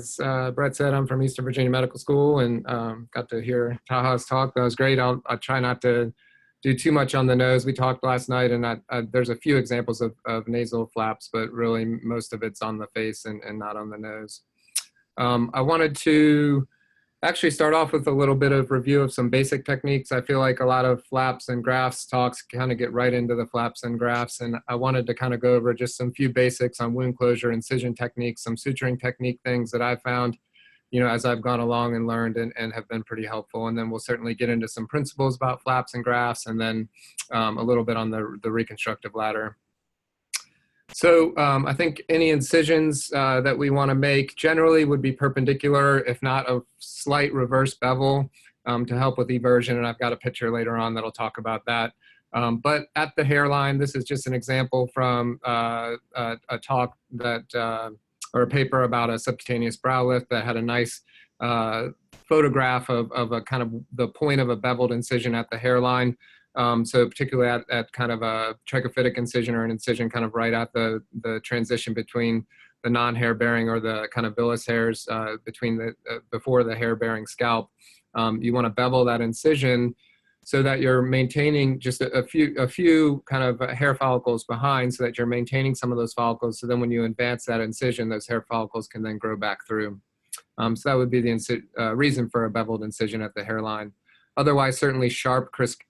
As Brett said, I'm from Eastern Virginia Medical School and got to hear Taha's talk. That was great. I'll try not to do too much on the nose. We talked last night, and there's a few examples of nasal flaps, but really most of it's on the face and not on the nose. I wanted to actually start off with a little bit of review of some basic techniques. I feel like a lot of flaps and grafts talks kind of get right into the flaps and grafts, and I wanted to kind of go over just some few basics on wound closure, incision techniques, some suturing technique things that I found, as I've gone along and learned and have been pretty helpful. And then we'll certainly get into some principles about flaps and grafts, and then a little bit on the reconstructive ladder. So I think any incisions that we want to make generally would be perpendicular, if not a slight reverse bevel to help with eversion. And I've got a picture later on that'll talk about that. But at the hairline, this is just an example from a talk that, or a paper about a subcutaneous brow lift that had a nice photograph of a kind of the point of a beveled incision at the hairline. So particularly at kind of a trichophytic incision or an incision kind of right at the transition between the non-hair bearing or the kind of villus hairs between the before the hair bearing scalp. You want to bevel that incision so that you're maintaining just a few kind of hair follicles behind, so that you're maintaining some of those follicles. So then when you advance that incision, those hair follicles can then grow back through. So that would be the reason for a beveled incision at the hairline. Otherwise, certainly sharp, crisp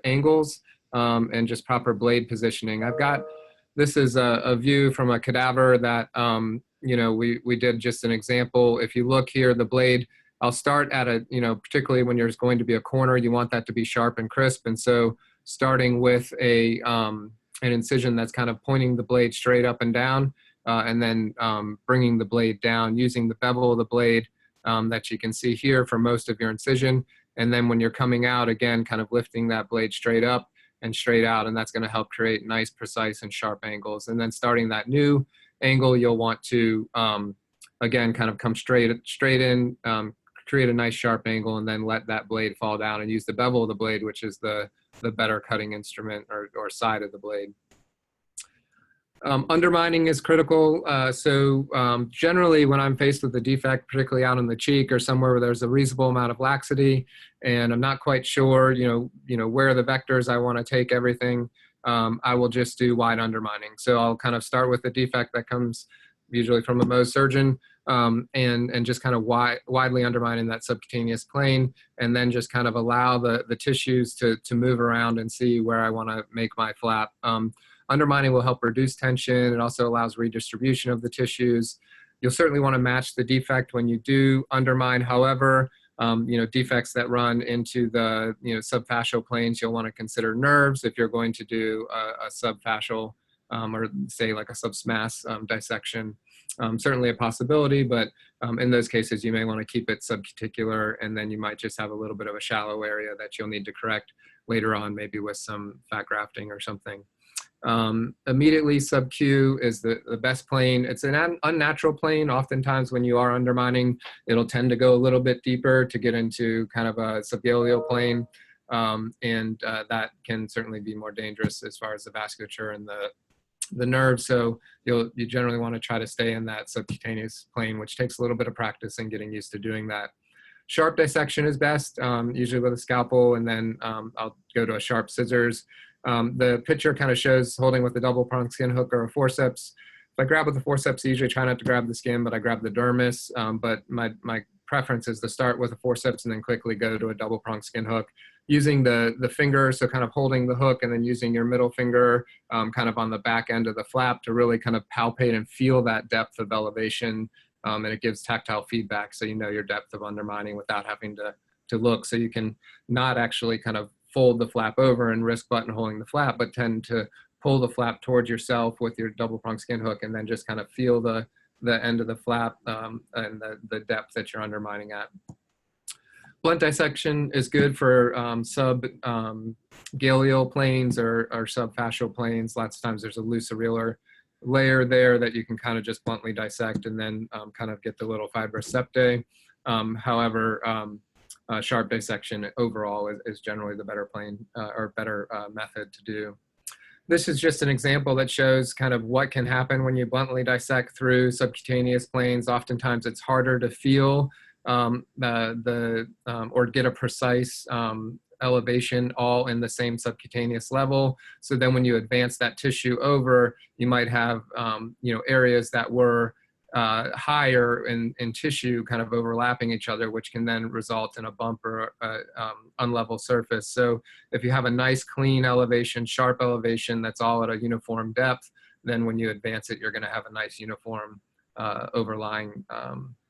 angles and just proper blade positioning. This is a view from a cadaver that, we did just an example. If you look here, the blade, I'll start at particularly when there's going to be a corner, you want that to be sharp and crisp. And so starting with an incision that's kind of pointing the blade straight up and down, and then bringing the blade down using the bevel of the blade that you can see here for most of your incision. And then when you're coming out, again, kind of lifting that blade straight up and straight out, and that's going to help create nice, precise, and sharp angles. And then starting that new angle, you'll want to, again, kind of come straight in, create a nice sharp angle, and then let that blade fall down and use the bevel of the blade, which is the better cutting instrument or side of the blade. Undermining is critical. Generally when I'm faced with a defect, particularly out on the cheek or somewhere where there's a reasonable amount of laxity and I'm not quite sure, where are the vectors I want to take everything, I will just do wide undermining. So I'll kind of start with a defect that comes usually from a Mohs surgeon and just kind of widely undermining that subcutaneous plane, and then just kind of allow the tissues to move around and see where I want to make my flap. Undermining will help reduce tension. It also allows redistribution of the tissues. You'll certainly want to match the defect when you do undermine. However, defects that run into the subfascial planes, you'll want to consider nerves if you're going to do a subfascial or say like a subsmass dissection. Certainly a possibility, but in those cases you may want to keep it subcuticular, and then you might just have a little bit of a shallow area that you'll need to correct later on, maybe with some fat grafting or something. Immediately sub-Q is the best plane. It's an unnatural plane. Oftentimes when you are undermining, it'll tend to go a little bit deeper to get into kind of a subgaleal plane. That can certainly be more dangerous as far as the vasculature and the nerves. So you generally want to try to stay in that subcutaneous plane, which takes a little bit of practice and getting used to doing that. Sharp dissection is best, usually with a scalpel, and then I'll go to a sharp scissors. The picture kind of shows holding with a double prong skin hook or a forceps. If I grab with the forceps, I usually try not to grab the skin, but I grab the dermis. But my preference is to start with a forceps and then quickly go to a double prong skin hook, using the finger, so kind of holding the hook and then using your middle finger kind of on the back end of the flap to really kind of palpate and feel that depth of elevation. And it gives tactile feedback, so you know your depth of undermining without having to look. So you can not actually kind of fold the flap over and risk buttonholing the flap, but tend to pull the flap towards yourself with your double prong skin hook, and then just kind of feel the end of the flap and the depth that you're undermining at. Blunt dissection is good for subgaleal planes or subfascial planes. Lots of times there's a loose areolar layer there that you can kind of just bluntly dissect and then kind of get the little fibrous septae. However, sharp dissection overall is generally the better plane or better method to do. This is just an example that shows kind of what can happen when you bluntly dissect through subcutaneous planes. Oftentimes it's harder to feel or get a precise elevation all in the same subcutaneous level. So then when you advance that tissue over, you might have areas that were higher in tissue kind of overlapping each other, which can then result in a bump or unlevel surface. So if you have a nice clean elevation, sharp elevation that's all at a uniform depth, then when you advance it, you're going to have a nice uniform overlying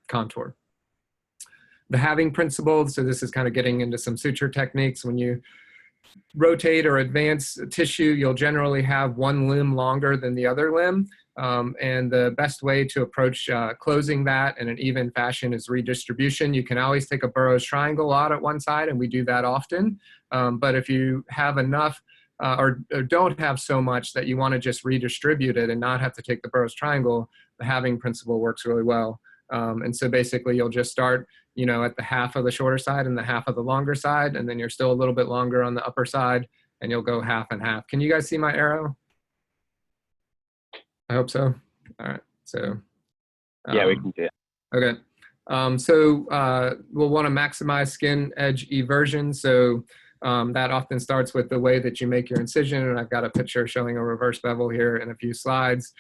contour. The halving principle, so this is kind of getting into some suture techniques. When you rotate or advance tissue, you'll generally have one limb longer than the other limb. And the best way to approach closing that in an even fashion is redistribution. You can always take a Burroughs triangle out at one side, and we do that often. But if you have enough or don't have so much that you want to just redistribute it and not have to take the Burroughs triangle, the halving principle works really well. And so basically you'll just start at the half of the shorter side and the half of the longer side, and then you're still a little bit longer on the upper side, and you'll go half and half. Can you guys see my arrow? I hope so. All right, so. Yeah, we can see it. Okay, we'll want to maximize skin edge eversion. So that often starts with the way that you make your incision, and I've got a picture showing a reverse bevel here in a few slides.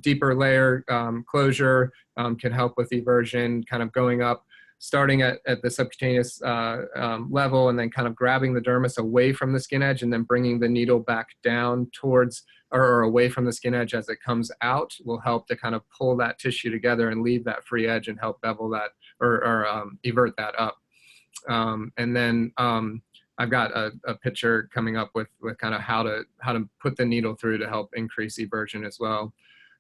Deeper layer closure can help with eversion, kind of going up, starting at the subcutaneous level, and then kind of grabbing the dermis away from the skin edge and then bringing the needle back down towards or away from the skin edge as it comes out will help to kind of pull that tissue together and leave that free edge and help bevel that or evert that up. And then I've got a picture coming up with kind of how to put the needle through to help increase eversion as well.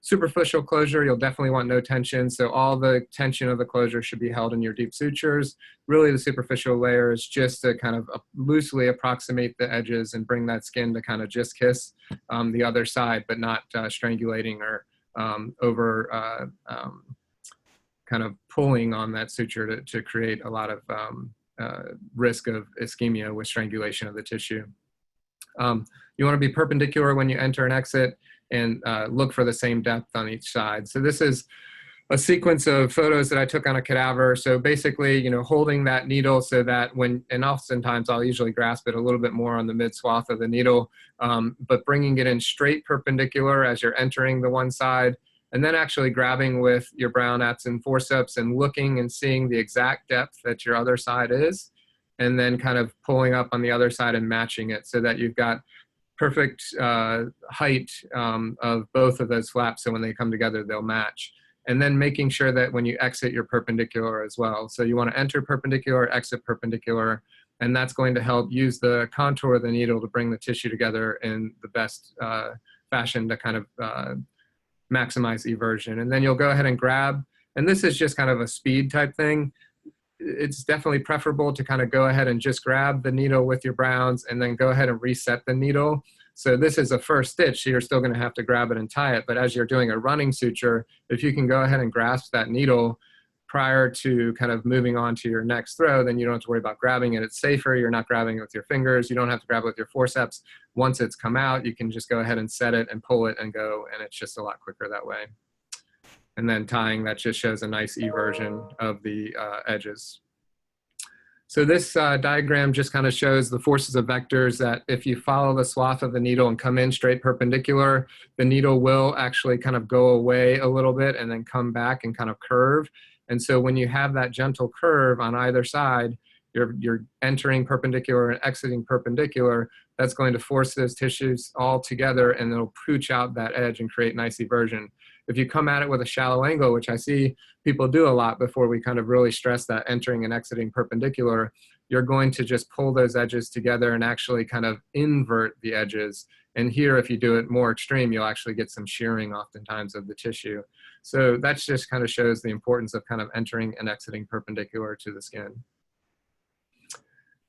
Superficial closure, you'll definitely want no tension. So all the tension of the closure should be held in your deep sutures. Really the superficial layer is just to kind of loosely approximate the edges and bring that skin to kind of just kiss the other side, but not strangulating or over kind of pulling on that suture to create a lot of risk of ischemia with strangulation of the tissue. You want to be perpendicular when you enter and exit, and look for the same depth on each side. So this is a sequence of photos that I took on a cadaver. So basically, holding that needle so that and oftentimes I'll usually grasp it a little bit more on the mid swath of the needle, but bringing it in straight perpendicular as you're entering the one side, and then actually grabbing with your brown apps and forceps and looking and seeing the exact depth that your other side is, and then kind of pulling up on the other side and matching it so that you've got perfect height of both of those flaps, so when they come together they'll match. And then making sure that when you exit you're perpendicular as well. So you want to enter perpendicular, exit perpendicular, and that's going to help use the contour of the needle to bring the tissue together in the best fashion to kind of maximize eversion. And then you'll go ahead and grab, and this is just kind of a speed type thing. It's definitely preferable to kind of go ahead and just grab the needle with your browns and then go ahead and reset the needle. So this is a first stitch, so you're still going to have to grab it and tie it. But as you're doing a running suture, if you can go ahead and grasp that needle prior to kind of moving on to your next throw, then you don't have to worry about grabbing it. It's safer. You're not grabbing it with your fingers. You don't have to grab it with your forceps. Once it's come out, you can just go ahead and set it and pull it and go, and it's just a lot quicker that way. And then tying, that just shows a nice eversion of the edges. So this diagram just kind of shows the forces of vectors that if you follow the swath of the needle and come in straight perpendicular, the needle will actually kind of go away a little bit and then come back and kind of curve. And so when you have that gentle curve on either side, you're entering perpendicular and exiting perpendicular, that's going to force those tissues all together and it'll pooch out that edge and create nice eversion. If you come at it with a shallow angle, which I see people do a lot before we kind of really stress that entering and exiting perpendicular, you're going to just pull those edges together and actually kind of invert the edges. And here, if you do it more extreme, you'll actually get some shearing oftentimes of the tissue. So that just kind of shows the importance of kind of entering and exiting perpendicular to the skin.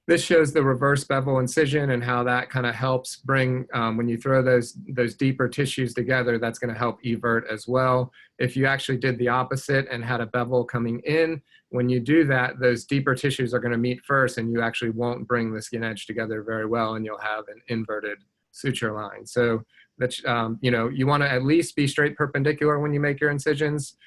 This shows the reverse bevel incision and how that kind of helps bring, when you throw those deeper tissues together, that's going to help evert as well. If you actually did the opposite and had a bevel coming in, when you do that, those deeper tissues are going to meet first and you actually won't bring the skin edge together very well and you'll have an inverted suture line. So that, you know, you want to at least be straight perpendicular when you make your incisions,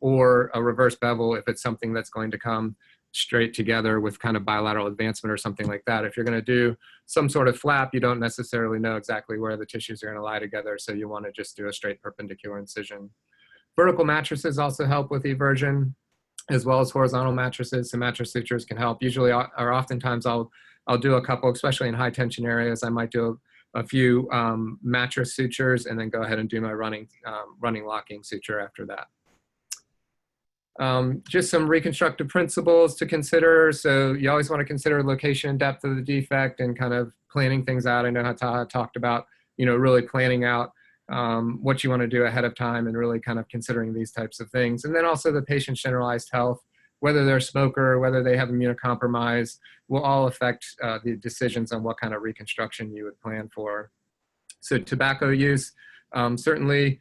or a reverse bevel if it's something that's going to come straight together with kind of bilateral advancement or something like that. If you're going to do some sort of flap, you don't necessarily know exactly where the tissues are going to lie together, so you want to just do a straight perpendicular incision. Vertical mattresses also help with eversion, as well as horizontal mattresses. So mattress sutures can help. Usually, or oftentimes, I'll do a couple, especially in high tension areas. I might do a few mattress sutures and then go ahead and do my running locking suture after that. Just some reconstructive principles to consider. So you always want to consider location and depth of the defect and kind of planning things out. I know Taha talked about, you know, really planning out what you want to do ahead of time and really kind of considering these types of things. And then also the patient's generalized health, whether they're a smoker, whether they have immunocompromise, will all affect the decisions on what kind of reconstruction you would plan for. So tobacco use, certainly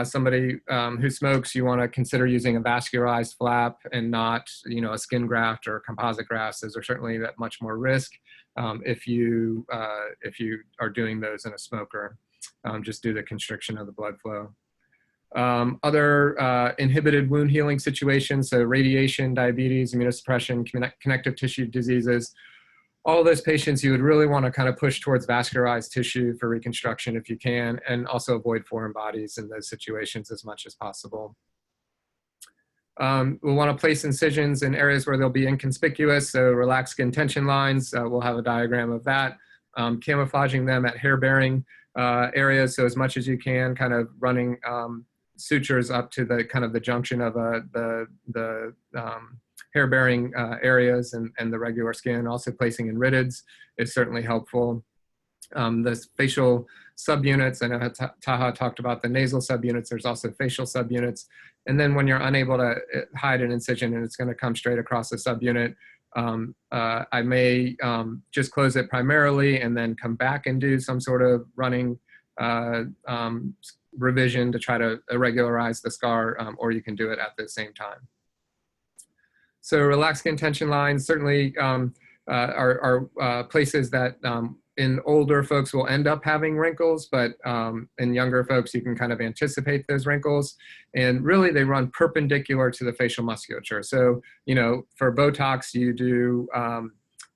somebody who smokes, you want to consider using a vascularized flap and not, you know, a skin graft or composite grafts. Those are certainly at much more risk if you are doing those in a smoker, just due to constriction of the blood flow. Other inhibited wound healing situations, so radiation, diabetes, immunosuppression, connective tissue diseases, all those patients you would really want to kind of push towards vascularized tissue for reconstruction if you can, and also avoid foreign bodies in those situations as much as possible. We'll want to place incisions in areas where they'll be inconspicuous, so relaxed skin tension lines, we'll have a diagram of that. Camouflaging them at hair-bearing areas, so as much as you can, kind of running sutures up to the kind of the junction of the hair-bearing areas and the regular skin. Also placing in rhytids is certainly helpful. The facial subunits, I know Taha talked about the nasal subunits, there's also facial subunits. And then when you're unable to hide an incision and it's going to come straight across the subunit, I may just close it primarily and then come back and do some sort of running revision to try to irregularize the scar, or you can do it at the same time. So relaxed skin tension lines certainly are places that in older folks will end up having wrinkles, but in younger folks, you can kind of anticipate those wrinkles. And really, they run perpendicular to the facial musculature. So, you know, for Botox, you do,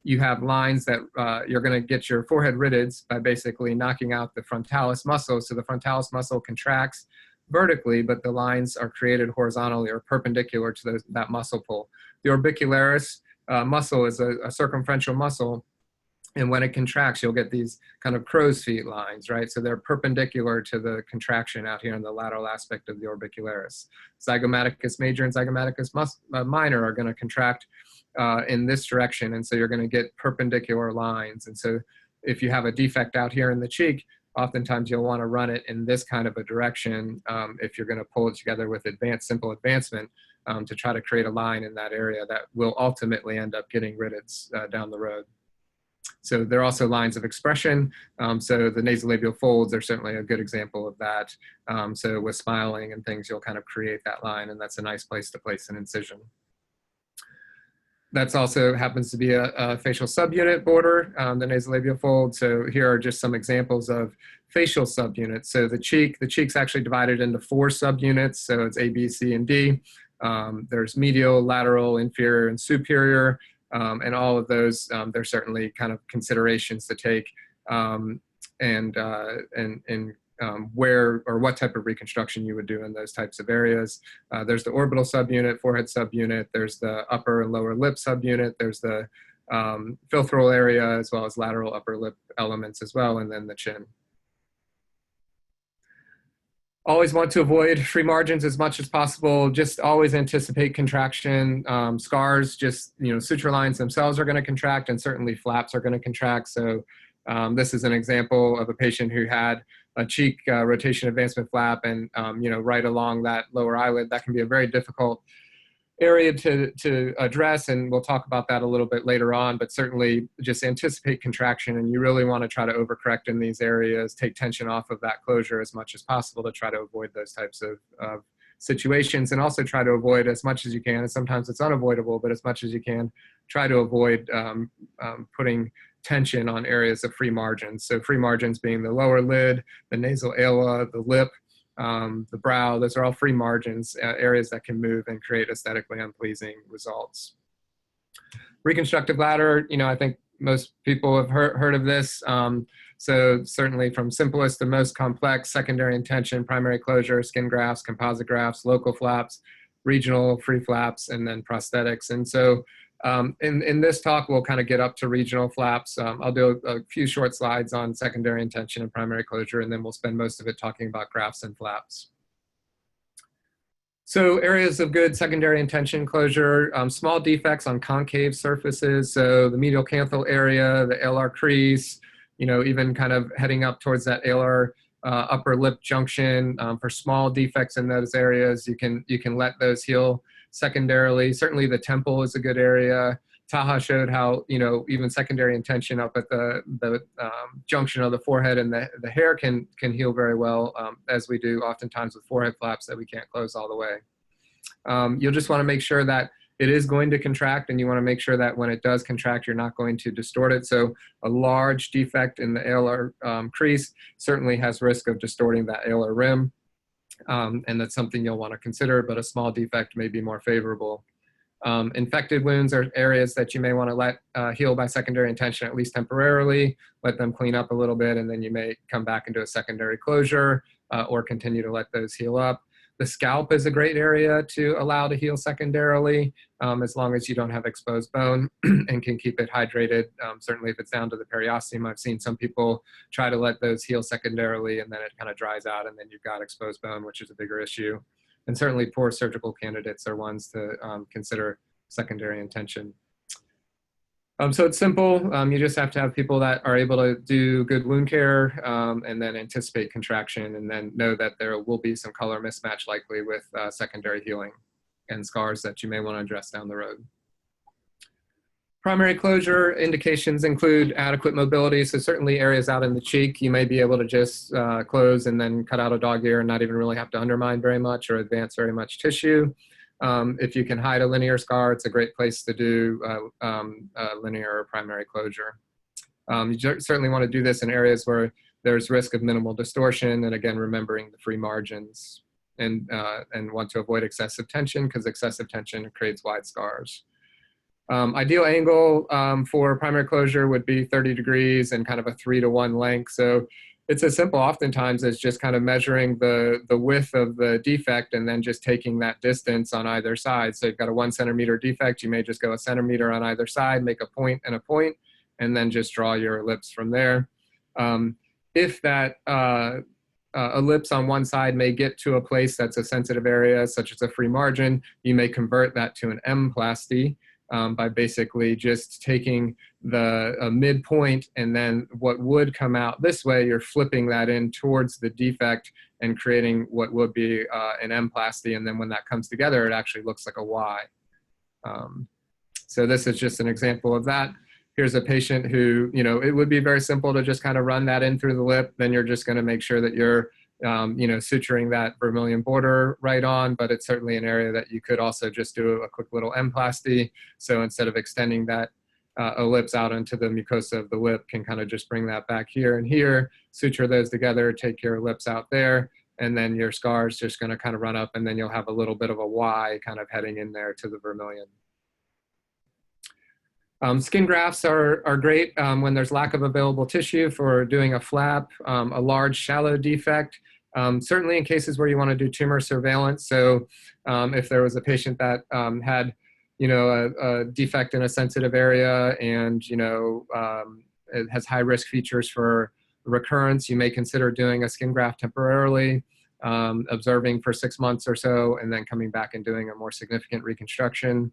you have lines that you're going to get your forehead rhytids by basically knocking out the frontalis muscle. So the frontalis muscle contracts vertically, but the lines are created horizontally or perpendicular to that muscle pull. The orbicularis muscle is a circumferential muscle, and when it contracts, you'll get these kind of crow's feet lines, right? So they're perpendicular to the contraction out here in the lateral aspect of the orbicularis. Zygomaticus major and zygomaticus minor are going to contract in this direction, and so you're going to get perpendicular lines. And so if you have a defect out here in the cheek, oftentimes you'll want to run it in this kind of a direction if you're going to pull it together with simple advancement to try to create a line in that area that will ultimately end up getting rhytids down the road. So there are also lines of expression. So the nasolabial folds are certainly a good example of that. So with smiling and things, you'll kind of create that line, and that's a nice place to place an incision. That's also happens to be a facial subunit border, the nasolabial fold. So here are just some examples of facial subunits. So the cheek's actually divided into 4 subunits. So it's A, B, C, and D. There's medial, lateral, inferior, and superior. And all of those, there's certainly kind of considerations to take where or what type of reconstruction you would do in those types of areas. There's the orbital subunit, forehead subunit, there's the upper and lower lip subunit, there's the philtral area, as well as lateral upper lip elements as well, and then the chin. Always want to avoid free margins as much as possible. Just always anticipate contraction. Scars, just, you know, suture lines themselves are going to contract, and certainly flaps are going to contract. So this is an example of a patient who had a cheek rotation advancement flap, and you know, right along that lower eyelid. That can be a very difficult area to address, and we'll talk about that a little bit later on, but certainly just anticipate contraction, and you really want to try to overcorrect in these areas, take tension off of that closure as much as possible to try to avoid those types of situations, and also try to avoid as much as you can, and sometimes it's unavoidable, but as much as you can, try to avoid putting tension on areas of free margins. So free margins being the lower lid, the nasal ala, the lip, the brow. Those are all free margins, areas that can move and create aesthetically unpleasing results. Reconstructive bladder, I think most people have heard of this. So certainly from simplest to most complex, secondary intention, primary closure, skin grafts, composite grafts, local flaps, regional free flaps, and then prosthetics. And so in this talk, we'll kind of get up to regional flaps. I'll do a few short slides on secondary intention and primary closure, and then we'll spend most of it talking about grafts and flaps. So areas of good secondary intention closure, small defects on concave surfaces. So the medial canthal area, the alar crease, even kind of heading up towards that alar upper lip junction. For small defects in those areas, you can let those heal secondarily. Certainly the temple is a good area. Taha showed how, even secondary intention up at the junction of the forehead and the hair can heal very well, as we do oftentimes with forehead flaps that we can't close all the way. You'll just want to make sure that it is going to contract, and you want to make sure that when it does contract, you're not going to distort it. So a large defect in the alar crease certainly has risk of distorting that alar rim, and that's something you'll want to consider, but a small defect may be more favorable. Infected wounds are areas that you may want to let heal by secondary intention, at least temporarily, let them clean up a little bit, and then you may come back into a secondary closure or continue to let those heal up. The scalp is a great area to allow to heal secondarily, as long as you don't have exposed bone and can keep it hydrated. Certainly if it's down to the periosteum, I've seen some people try to let those heal secondarily, and then it kind of dries out, and then you've got exposed bone, which is a bigger issue. And certainly poor surgical candidates are ones to consider secondary intention. So it's simple. You just have to have people that are able to do good wound care, and then anticipate contraction, and then know that there will be some color mismatch likely with secondary healing and scars that you may want to address down the road. Primary closure indications include adequate mobility. So certainly areas out in the cheek, you may be able to just close and then cut out a dog ear and not even really have to undermine very much or advance very much tissue. If you can hide a linear scar, it's a great place to do linear or primary closure. You certainly want to do this in areas where there's risk of minimal distortion, and again, remembering the free margins, and want to avoid excessive tension, because excessive tension creates wide scars. Ideal angle for primary closure would be 30 degrees and kind of a 3-to-1 length. So it's as simple oftentimes as just kind of measuring the width of the defect and then just taking that distance on either side. So you've got a 1 centimeter defect, you may just go a centimeter on either side, make a point, and then just draw your ellipse from there. If that ellipse on one side may get to a place that's a sensitive area, such as a free margin, you may convert that to an M-plasty. By basically just taking the midpoint, and then what would come out this way, you're flipping that in towards the defect and creating what would be an M-plasty, and then when that comes together, it actually looks like a Y. So this is just an example of that. Here's a patient who, it would be very simple to just kind of run that in through the lip, then you're just going to make sure that you're suturing that vermilion border right on, but it's certainly an area that you could also just do a quick little M-plasty. So instead of extending that ellipse out into the mucosa of the lip, can kind of just bring that back here and here, suture those together, take your ellipse out there, and then your scar is just going to kind of run up, and then you'll have a little bit of a Y kind of heading in there to the vermilion. Skin grafts are great when there's lack of available tissue for doing a flap, a large shallow defect, certainly in cases where you want to do tumor surveillance. So if there was a patient that had, a defect in a sensitive area, and, it has high risk features for recurrence, you may consider doing a skin graft temporarily, observing for 6 months or so, and then coming back and doing a more significant reconstruction.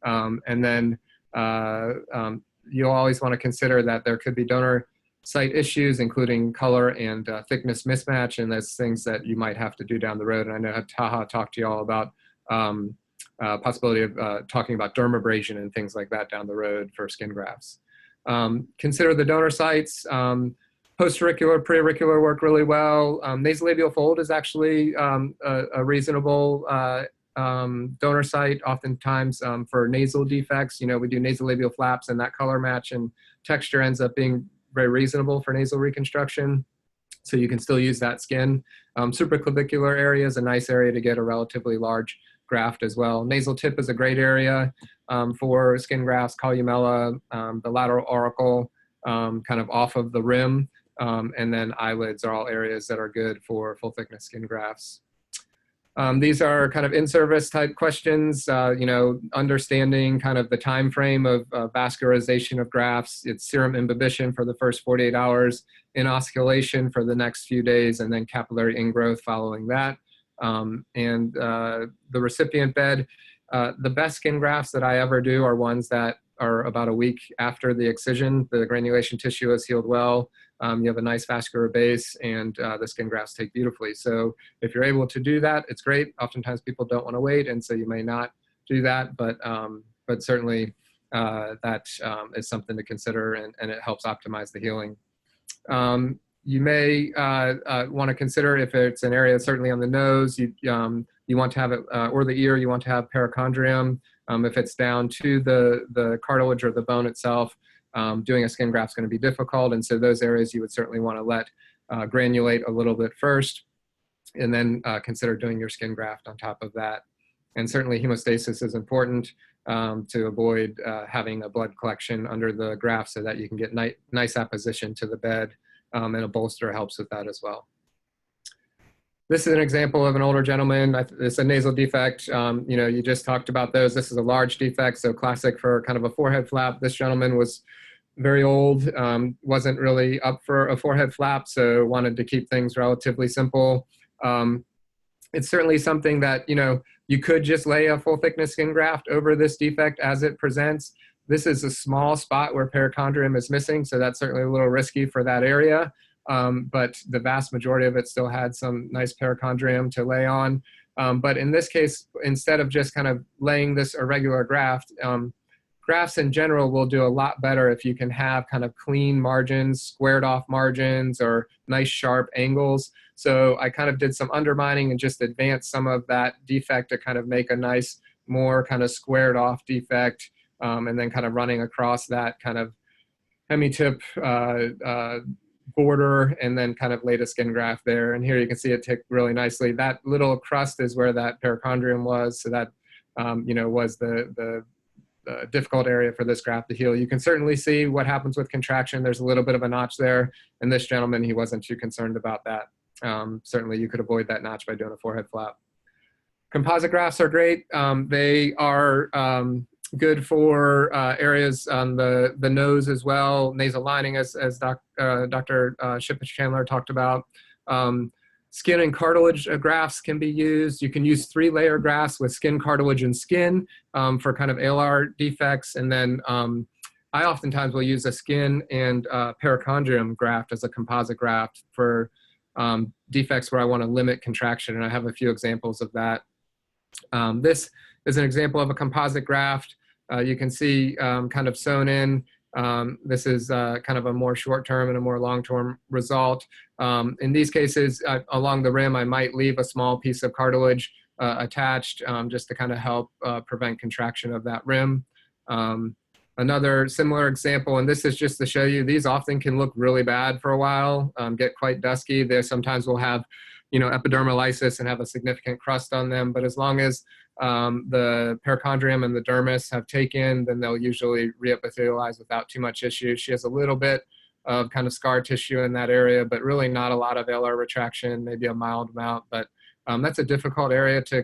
And then you'll always want to consider that there could be donor site issues, including color and thickness mismatch, and that's things that you might have to do down the road. And I know Taha talked to you all about possibility of talking about dermabrasion and things like that down the road for skin grafts. Consider the donor sites. Post-auricular, pre-auricular work really well. Nasolabial fold is actually a reasonable donor site, oftentimes for nasal defects. You know, we do nasolabial flaps, and that color match and texture ends up being very reasonable for nasal reconstruction. So you can still use that skin. Supraclavicular area is a nice area to get a relatively large graft as well. Nasal tip is a great area for skin grafts, columella, the lateral auricle, kind of off of the rim, and then eyelids are all areas that are good for full thickness skin grafts. These are kind of in-service type questions, you know, understanding kind of the time frame of vascularization of grafts. It's serum imbibition for the first 48 hours, inosculation for the next few days, and then capillary ingrowth following that. And the recipient bed, the best skin grafts that I ever do are ones that are about a week after the excision. The granulation tissue has healed well. You have a nice vascular base, and the skin grafts take beautifully. So if you're able to do that, it's great. Oftentimes people don't want to wait, and so you may not do that, but certainly that is something to consider, and it helps optimize the healing. You may want to consider if it's an area certainly on the nose, you want to have it, or the ear, you want to have perichondrium. If it's down to the cartilage or the bone itself, doing a skin graft is going to be difficult, and so those areas you would certainly want to let granulate a little bit first, and then consider doing your skin graft on top of that. And certainly hemostasis is important to avoid having a blood collection under the graft so that you can get nice apposition to the bed, and a bolster helps with that as well. This is an example of an older gentleman. It's a nasal defect. You know, you just talked about those. This is a large defect, so classic for kind of a forehead flap. This gentleman was very old, wasn't really up for a forehead flap, so wanted to keep things relatively simple. It's certainly something that, you know, you could just lay a full thickness skin graft over this defect as it presents. This is a small spot where perichondrium is missing, so that's certainly a little risky for that area. But the vast majority of it still had some nice perichondrium to lay on. But in this case, instead of just kind of laying this irregular graft, grafts in general will do a lot better if you can have kind of clean margins, squared off margins, or nice sharp angles. So I kind of did some undermining and just advanced some of that defect to kind of make a nice, more kind of squared off defect, and then kind of running across that kind of hemitip border, and then kind of laid a skin graft there. And here you can see it tick really nicely. That little crust is where that perichondrium was, so that you know, was the difficult area for this graft to heal. You can certainly see what happens with contraction. There's a little bit of a notch there, and this gentleman, he wasn't too concerned about that. Certainly you could avoid that notch by doing a forehead flap. Composite grafts are great. They are good for areas on the nose as well, nasal lining, as Dr. Shipper-Chandler talked about. Skin and cartilage grafts can be used. You can use 3-layer grafts with skin, cartilage, and skin for kind of ALR defects. And then I oftentimes will use a skin and perichondrium graft as a composite graft for defects where I want to limit contraction. And I have a few examples of that. This is an example of a composite graft. You can see kind of sewn in. This is kind of a more short-term and a more long-term result. In these cases, along the rim, I might leave a small piece of cartilage attached just to kind of help prevent contraction of that rim. Another similar example, and this is just to show you, these often can look really bad for a while, get quite dusky. They sometimes will have, you know, epidermolysis and have a significant crust on them, but as long as the perichondrium and the dermis have taken, then they'll usually reepithelialize without too much issue. She has a little bit of kind of scar tissue in that area, but really not a lot of LR retraction, maybe a mild amount, but that's a difficult area to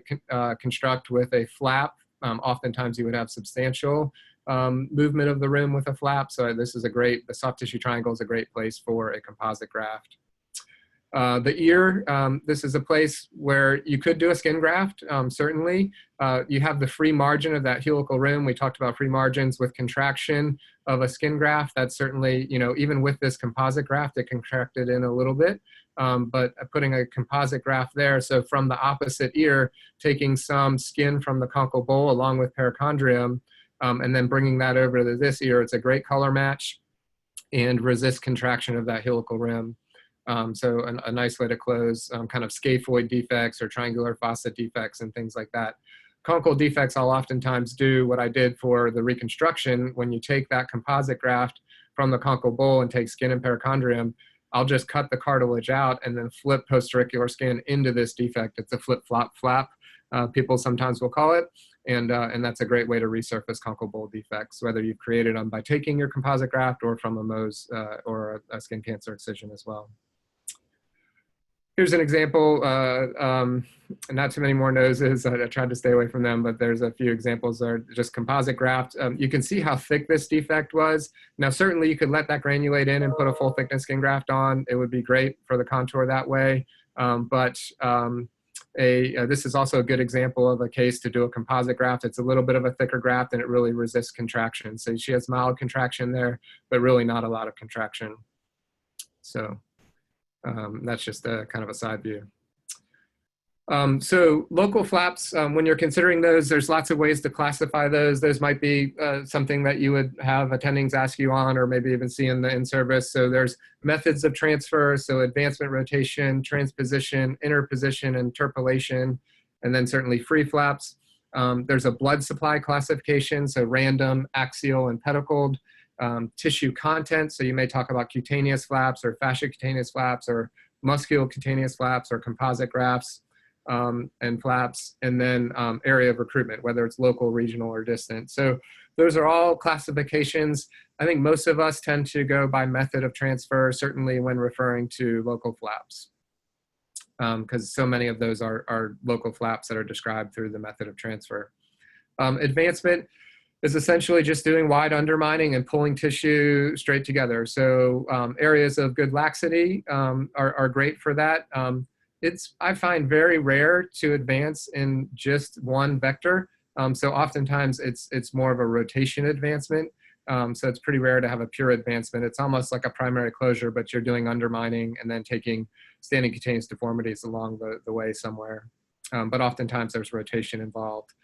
construct with a flap. Oftentimes you would have substantial movement of the rim with a flap, so this is a great, the soft tissue triangle is a great place for a composite graft. The ear, this is a place where you could do a skin graft, certainly. You have the free margin of that helical rim. We talked about free margins with contraction of a skin graft. That's certainly, you know, even with this composite graft, it contracted in a little bit, but putting a composite graft there, so from the opposite ear, taking some skin from the conchal bowl along with perichondrium, and then bringing that over to this ear, it's a great color match and resist contraction of that helical rim. So a nice way to close kind of scaphoid defects or triangular fossa defects and things like that. Conical defects, I'll oftentimes do what I did for the reconstruction. When you take that composite graft from the conical bowl and take skin and perichondrium, I'll just cut the cartilage out and then flip postauricular skin into this defect. It's a flip-flop flap, people sometimes will call it. And that's a great way to resurface conical bowl defects, whether you've created them by taking your composite graft or from a Mohs or a skin cancer excision as well. Here's an example, not too many more noses. I tried to stay away from them, but there's a few examples that are just composite graft. You can see how thick this defect was. Now, certainly you could let that granulate in and put a full thickness skin graft on. It would be great for the contour that way. This is also a good example of a case to do a composite graft. It's a little bit of a thicker graft and it really resists contraction. So she has mild contraction there, but really not a lot of contraction. So that's just a kind of a side view. So local flaps, when you're considering those, there's lots of ways to classify those. Those might be something that you would have attendings ask you on, or maybe even see in the in-service. So there's methods of transfer, so advancement, rotation, transposition, interposition, interpolation, and then certainly free flaps. There's a blood supply classification, so random, axial, and pedicled. Tissue content, so you may talk about cutaneous flaps or fasciocutaneous flaps or musculocutaneous flaps or composite grafts and flaps, and then area of recruitment, whether it's local, regional, or distant. So those are all classifications. I think most of us tend to go by method of transfer, certainly when referring to local flaps, because so many of those are local flaps that are described through the method of transfer. Advancement is essentially just doing wide undermining and pulling tissue straight together. So areas of good laxity are great for that. I find very rare to advance in just one vector. So oftentimes it's more of a rotation advancement. So it's pretty rare to have a pure advancement. It's almost like a primary closure, but you're doing undermining and then taking standing cutaneous deformities along the way somewhere. But oftentimes there's rotation involved.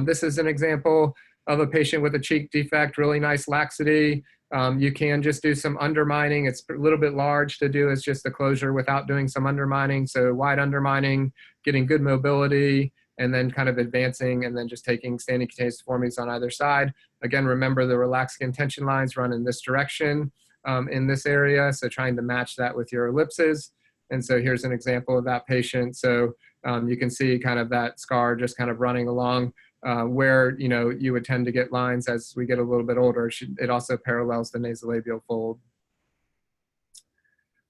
This is an example of a patient with a cheek defect, really nice laxity. You can just do some undermining. It's a little bit large to do as just a closure without doing some undermining. So wide undermining, getting good mobility, and then kind of advancing and then just taking standing cutaneous deformities on either side. Again, remember the relaxed skin tension lines run in this direction in this area. So trying to match that with your ellipses. And so here's an example of that patient. So you can see kind of that scar just kind of running along where you would tend to get lines as we get a little bit older. It also parallels the nasolabial fold.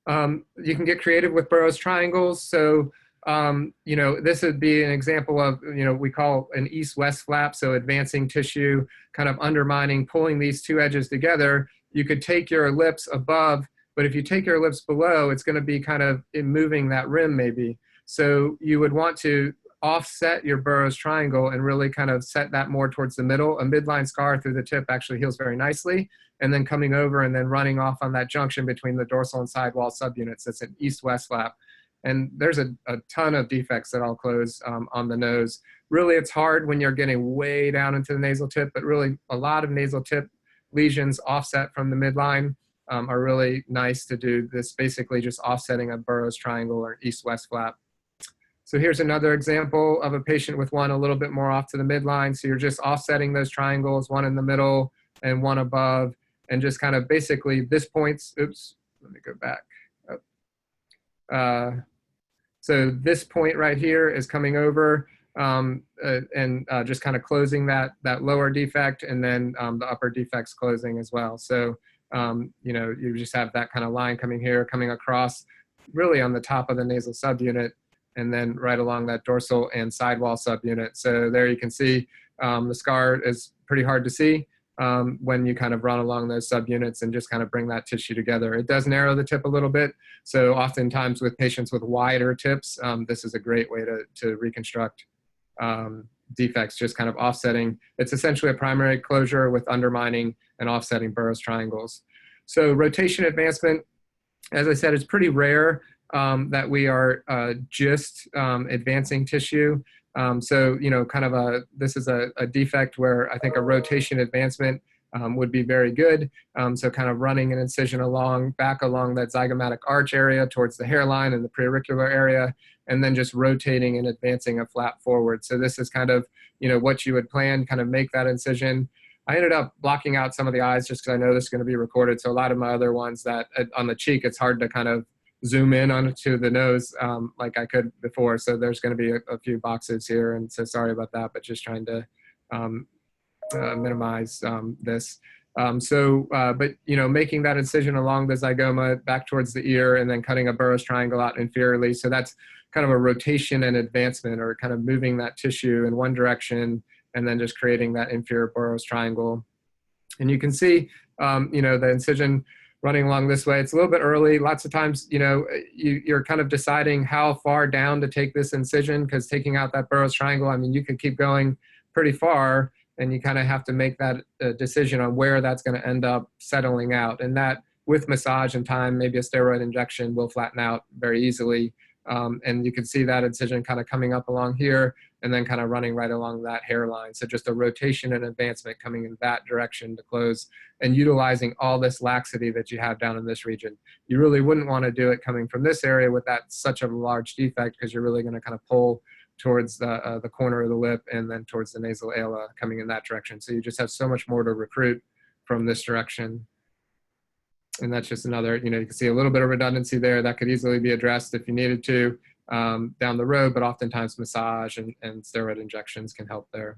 You can get creative with Burroughs triangles. So this would be an example of we call an east-west flap. So advancing tissue, kind of undermining, pulling these two edges together. You could take your ellipse above, but if you take your ellipse below, it's going to be kind of moving that rim maybe. So you would want to offset your Burroughs triangle and really kind of set that more towards the middle. A midline scar through the tip actually heals very nicely. And then coming over and then running off on that junction between the dorsal and sidewall subunits. That's an east-west flap. And there's a ton of defects that I'll close on the nose. Really, it's hard when you're getting way down into the nasal tip, but really a lot of nasal tip lesions offset from the midline are really nice to do this, basically just offsetting a Burroughs triangle or east-west flap. So here's another example of a patient with one a little bit more off to the midline. So you're just offsetting those triangles, one in the middle and one above, and just kind of basically this point's, oops, let me go back. So this point right here is coming over and just kind of closing that lower defect, and then the upper defect's closing as well. So, you just have that kind of line coming here, coming across really on the top of the nasal subunit, and then right along that dorsal and sidewall subunit. So there you can see the scar is pretty hard to see when you kind of run along those subunits and just kind of bring that tissue together. It does narrow the tip a little bit. So oftentimes with patients with wider tips, this is a great way to reconstruct defects, just kind of offsetting. It's essentially a primary closure with undermining and offsetting Burroughs triangles. So rotation advancement, as I said, it's pretty rare that we are just advancing tissue. So, this is a defect where I think a rotation advancement would be very good. So kind of running an incision back along that zygomatic arch area towards the hairline and the preauricular area, and then just rotating and advancing a flap forward. So this is kind of, what you would plan, kind of make that incision. I ended up blocking out some of the eyes just because I know this is going to be recorded. So a lot of my other ones that on the cheek, it's hard to kind of zoom in onto the nose like I could before. So there's going to be a few boxes here, and so sorry about that, but just trying to minimize this. But making that incision along the zygoma back towards the ear, and then cutting a Burroughs triangle out inferiorly. So that's kind of a rotation and advancement, or kind of moving that tissue in one direction, and then just creating that inferior Burroughs triangle. And you can see, the incision running along this way. It's a little bit early. Lots of times, you're kind of deciding how far down to take this incision, because taking out that Burroughs triangle, I mean, you could keep going pretty far, and you kind of have to make that decision on where that's going to end up settling out. And that, with massage and time, maybe a steroid injection, will flatten out very easily. And you can see that incision kind of coming up along here, and then kind of running right along that hairline. So just a rotation and advancement coming in that direction to close, and utilizing all this laxity that you have down in this region. You really wouldn't want to do it coming from this area with that such a large defect, because you're really going to kind of pull towards the corner of the lip, and then towards the nasal ala coming in that direction. So you just have so much more to recruit from this direction. And that's just another, you can see a little bit of redundancy there that could easily be addressed if you needed to down the road, but oftentimes massage and steroid injections can help there.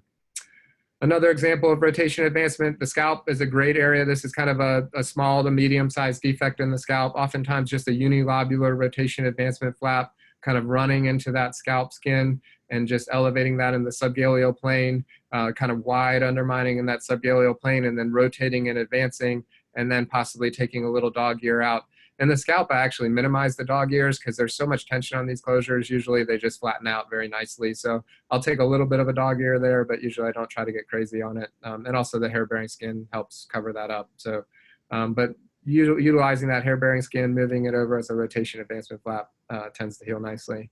Another example of rotation advancement, the scalp is a great area. This is kind of a small to medium-sized defect in the scalp, oftentimes just a unilobular rotation advancement flap, kind of running into that scalp skin and just elevating that in the subgaleal plane, kind of wide undermining in that subgaleal plane, and then rotating and advancing, and then possibly taking a little dog ear out. And the scalp, I actually minimize the dog ears because there's so much tension on these closures. Usually they just flatten out very nicely. So I'll take a little bit of a dog ear there, but usually I don't try to get crazy on it. And also the hair-bearing skin helps cover that up. So, but utilizing that hair-bearing skin, moving it over as a rotation advancement flap tends to heal nicely.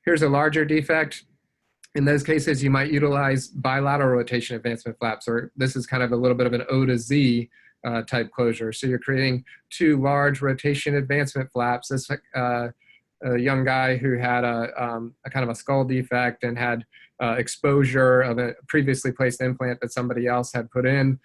Here's a larger defect. In those cases, you might utilize bilateral rotation advancement flaps, or this is kind of a little bit of an O to Z type closure. So you're creating two large rotation advancement flaps. This a young guy who had a kind of a skull defect and had exposure of a previously placed implant that somebody else had put in.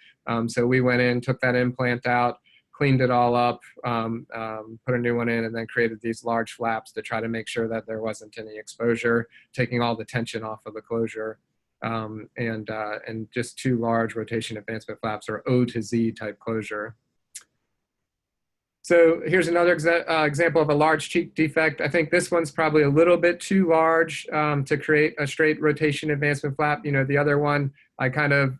So we went in, took that implant out, cleaned it all up, put a new one in, and then created these large flaps to try to make sure that there wasn't any exposure, taking all the tension off of the closure. And just two large rotation advancement flaps, or O to Z type closure. So here's another example of a large cheek defect. I think this one's probably a little bit too large to create a straight rotation advancement flap. The other one, I kind of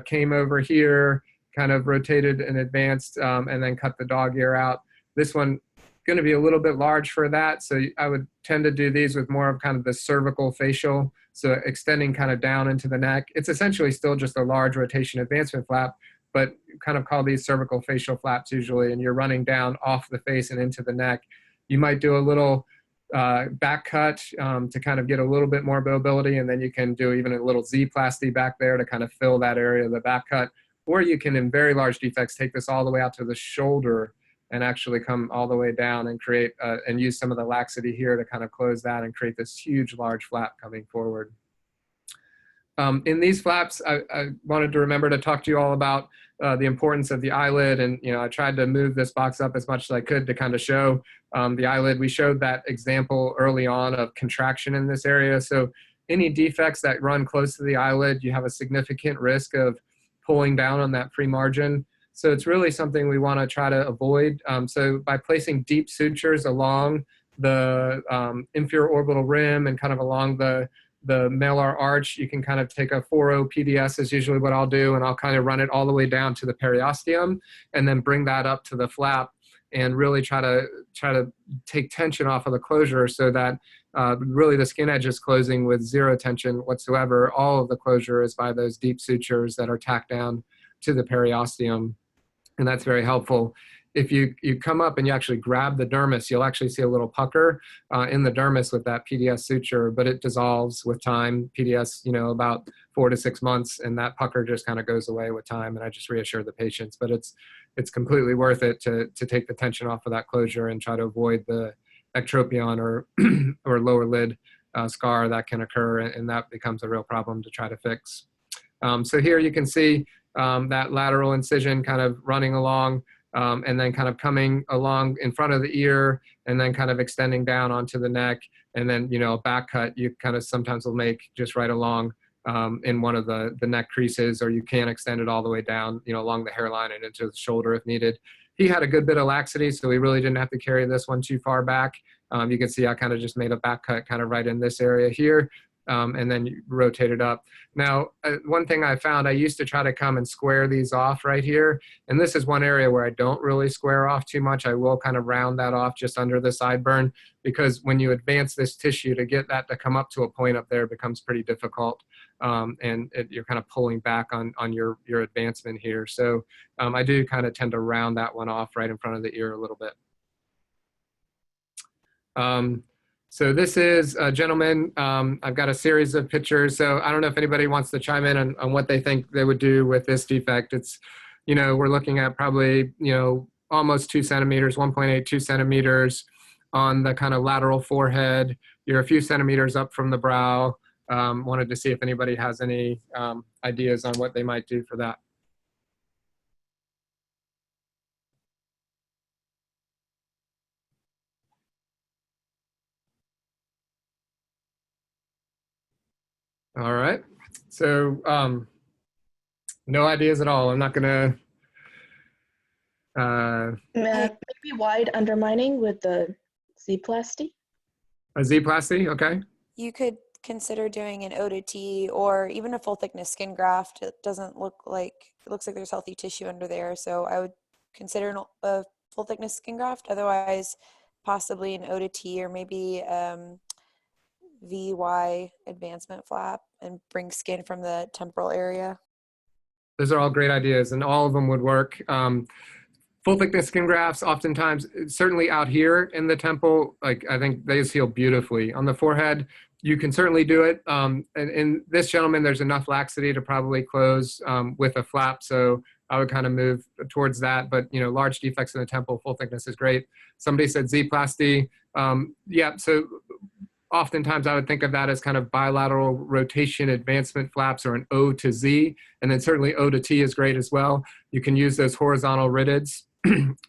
came over here, kind of rotated and advanced, and then cut the dog ear out. This one, going to be a little bit large for that. So I would tend to do these with more of kind of the cervical facial, so extending kind of down into the neck. It's essentially still just a large rotation advancement flap, but kind of call these cervical facial flaps usually, and you're running down off the face and into the neck. You might do a little back cut to kind of get a little bit more mobility, and then you can do even a little Z-plasty back there to kind of fill that area of the back cut. Or you can, in very large defects, take this all the way out to the shoulder and actually come all the way down and create and use some of the laxity here to kind of close that and create this huge large flap coming forward. In these flaps, I wanted to remember to talk to you all about the importance of the eyelid, and I tried to move this box up as much as I could to kind of show the eyelid. We showed that example early on of contraction in this area. So any defects that run close to the eyelid, you have a significant risk of pulling down on that pre-margin. So it's really something we want to try to avoid. So by placing deep sutures along the inferior orbital rim and kind of along the malar arch, you can kind of take a 4-0 PDS is usually what I'll do, and I'll kind of run it all the way down to the periosteum and then bring that up to the flap and really try to take tension off of the closure so that really the skin edge is closing with zero tension whatsoever. All of the closure is by those deep sutures that are tacked down to the periosteum. And that's very helpful. if you come up and you actually grab the dermis, you'll actually see a little pucker in the dermis with that PDS suture, but it dissolves with time. PDS, about 4 to 6 months, and that pucker just kind of goes away with time. And I just reassure the patients, but it's completely worth it to take the tension off of that closure and try to avoid the ectropion or or lower lid scar that can occur, and that becomes a real problem to try to fix. So here you can see that lateral incision kind of running along, and then kind of coming along in front of the ear, and then kind of extending down onto the neck, and then a back cut you kind of sometimes will make just right along in one of the neck creases, or you can extend it all the way down, along the hairline and into the shoulder if needed. He had a good bit of laxity, so we really didn't have to carry this one too far back. You can see I kind of just made a back cut kind of right in this area here, and then you rotate it up. Now, one thing I found, I used to try to come and square these off right here, and this is one area where I don't really square off too much. I will kind of round that off just under the sideburn, because when you advance this tissue, to get that to come up to a point up there becomes pretty difficult, and you're kind of pulling back on your advancement here. So I do kind of tend to round that one off right in front of the ear a little bit. So this is a gentleman. I've got a series of pictures. So I don't know if anybody wants to chime in on what they think they would do with this defect. It's, we're looking at probably, almost 2 centimeters, 1.8, 2 centimeters on the kind of lateral forehead. You're a few centimeters up from the brow. Wanted to see if anybody has any ideas on what they might do for that. All right, so no ideas at all. I'm not gonna. Maybe wide undermining with the Z-plasty. A Z-plasty, okay. You could consider doing an O to T or even a full thickness skin graft. It doesn't look like, it looks like there's healthy tissue under there. So I would consider a full thickness skin graft. Otherwise, possibly an O to T or maybe VY advancement flap and bring skin from the temporal area. Those are all great ideas, and all of them would work. Full thickness skin grafts, oftentimes, certainly out here in the temple, like I think they heal beautifully. On the forehead, you can certainly do it. And in this gentleman, there's enough laxity to probably close with a flap, so I would kind of move towards that. But large defects in the temple, full thickness is great. Somebody said Z-plasty. Yeah, so oftentimes I would think of that as kind of bilateral rotation advancement flaps, or an O to Z, and then certainly O to T is great as well. You can use those horizontal rhytids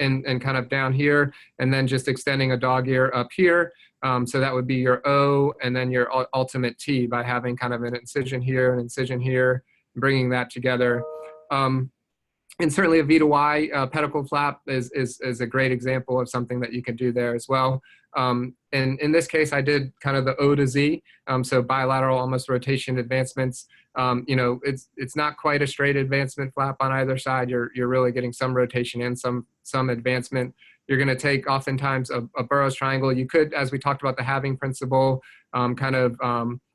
and kind of down here, and then just extending a dog ear up here. So that would be your O, and then your ultimate T by having kind of an incision here, bringing that together. And certainly a V to Y pedicle flap is a great example of something that you can do there as well. And in this case, I did kind of the O to Z, so bilateral, almost rotation advancements. It's not quite a straight advancement flap on either side. You're really getting some rotation and some advancement. You're going to take oftentimes a Burroughs triangle. You could, as we talked about the halving principle, kind of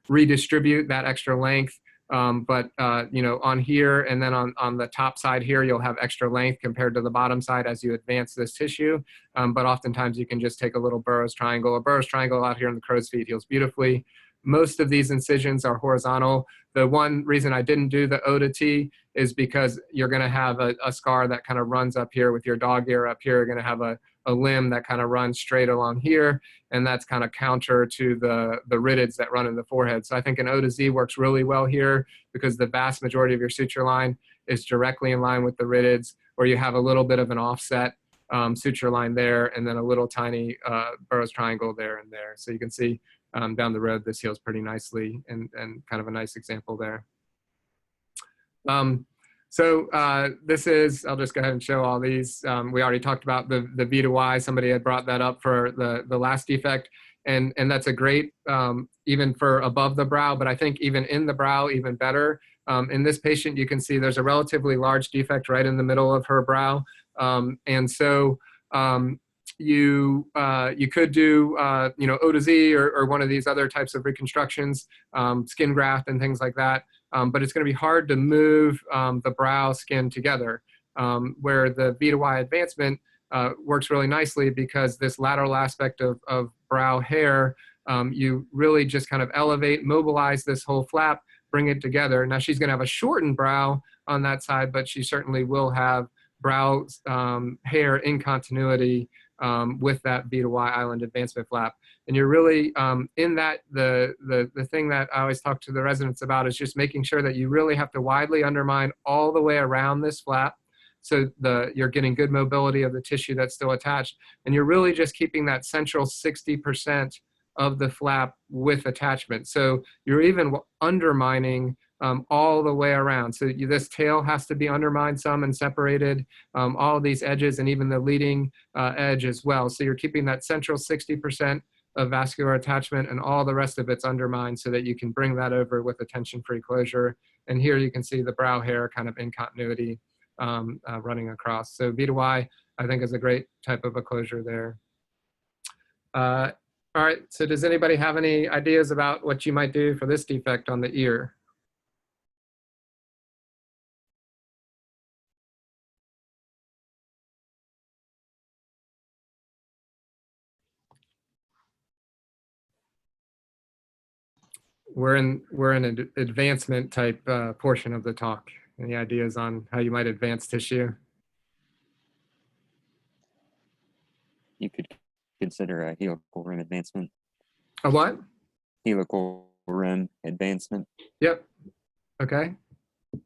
redistribute that extra length. But on here and then on the top side here, you'll have extra length compared to the bottom side as you advance this tissue. But oftentimes you can just take a little Burroughs triangle. A Burroughs triangle out here in the crow's feet heals beautifully. Most of these incisions are horizontal. The one reason I didn't do the O to T is because you're going to have a scar that kind of runs up here with your dog ear up here. You're going to have a limb that kind of runs straight along here, and that's kind of counter to the rhytids that run in the forehead. So I think an O to Z works really well here because the vast majority of your suture line is directly in line with the rhytids, or you have a little bit of an offset suture line there, and then a little tiny Burroughs triangle there and there. So you can see down the road, this heals pretty nicely, and kind of a nice example there. So this is, I'll just go ahead and show all these. We already talked about the V to Y. Somebody had brought that up for the last defect. And that's a great, even for above the brow, but I think even in the brow, even better. In this patient, you can see there's a relatively large defect right in the middle of her brow. And so you could do, O to Z or one of these other types of reconstructions, skin graft and things like that. But it's going to be hard to move the brow skin together, where the V to Y advancement, works really nicely because this lateral aspect of brow hair, you really just kind of elevate, mobilize this whole flap, bring it together. Now she's going to have a shortened brow on that side, but she certainly will have brow hair in continuity with that B to Y island advancement flap. And you're really in that, the thing that I always talk to the residents about is just making sure that you really have to widely undermine all the way around this flap. So you're getting good mobility of the tissue that's still attached. And you're really just keeping that central 60% of the flap with attachment. So you're even undermining all the way around. So this tail has to be undermined some and separated, all of these edges and even the leading edge as well. So you're keeping that central 60% of vascular attachment and all the rest of it's undermined so that you can bring that over with a tension-free closure. And here you can see the brow hair kind of in continuity running across. So B to Y, I think, is a great type of a closure there. All right, so does anybody have any ideas about what you might do for this defect on the ear? We're in an advancement type portion of the talk. Any ideas on how you might advance tissue? You could consider a helical rim advancement. A what? Helical rim advancement. Yep. Okay.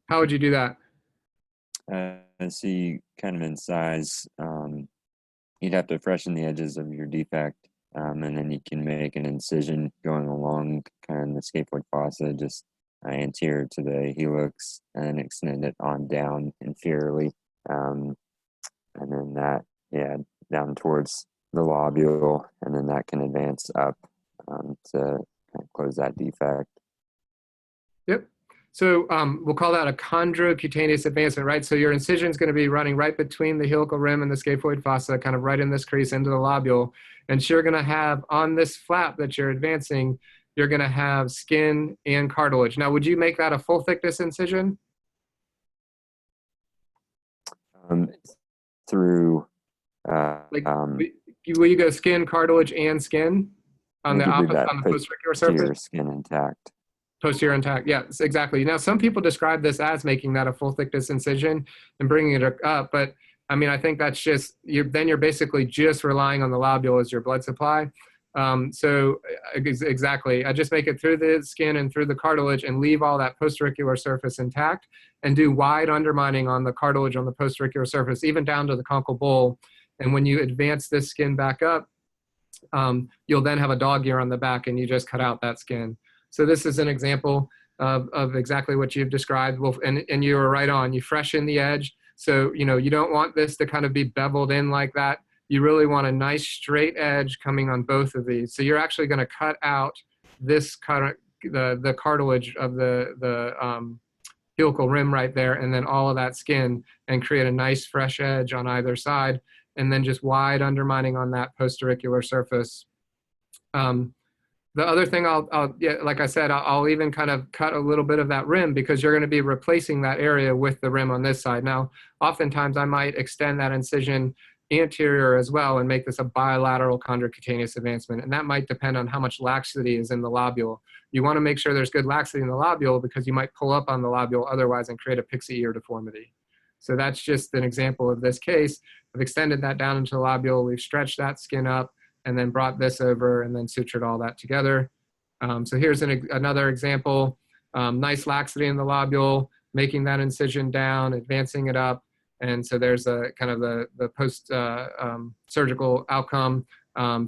How would you do that? See, kind of in size, you'd have to freshen the edges of your defect, and then you can make an incision going along kind of the scaphoid fossa, just anterior to the helix, and extend it on down inferiorly, and then that, yeah, down towards the labial, and then that can advance up to kind of close that defect. Yep. So we'll call that a chondrocutaneous advancement, right? So your incision is going to be running right between the helical rim and the scaphoid fossa, kind of right in this crease into the lobule. And so you're going to have on this flap that you're advancing, you're going to have skin and cartilage. Now, would you make that a full thickness incision? Through will you go skin, cartilage, and skin on the opposite, on the posterior surface? Skin intact. Posterior intact, yes, exactly. Now, some people describe this as making that a full thickness incision and bringing it up, but I mean, I think that's just, then you're basically just relying on the lobule as your blood supply. So exactly, I just make it through the skin and through the cartilage and leave all that postauricular surface intact and do wide undermining on the cartilage on the postauricular surface, even down to the conchal bowl. And when you advance this skin back up, you'll then have a dog ear on the back and you just cut out that skin. So this is an example of exactly what you've described. Well, and you were right on, you freshen the edge. So, you know, you don't want this to kind of be beveled in like that. You really want a nice straight edge coming on both of these. So you're actually going to cut out this the cartilage of the helical rim right there, and then all of that skin, and create a nice fresh edge on either side, and then just wide undermining on that postauricular surface. The other thing yeah, like I said, I'll even kind of cut a little bit of that rim because you're going to be replacing that area with the rim on this side. Now, oftentimes I might extend that incision anterior as well and make this a bilateral chondrocutaneous advancement. And that might depend on how much laxity is in the lobule. You want to make sure there's good laxity in the lobule because you might pull up on the lobule otherwise and create a pixie ear deformity. So that's just an example of this case. I've extended that down into the lobule. We've stretched that skin up and then brought this over and then sutured all that together. So here's another example. Nice laxity in the lobule, making that incision down, advancing it up. And so there's a kind of the post surgical outcome.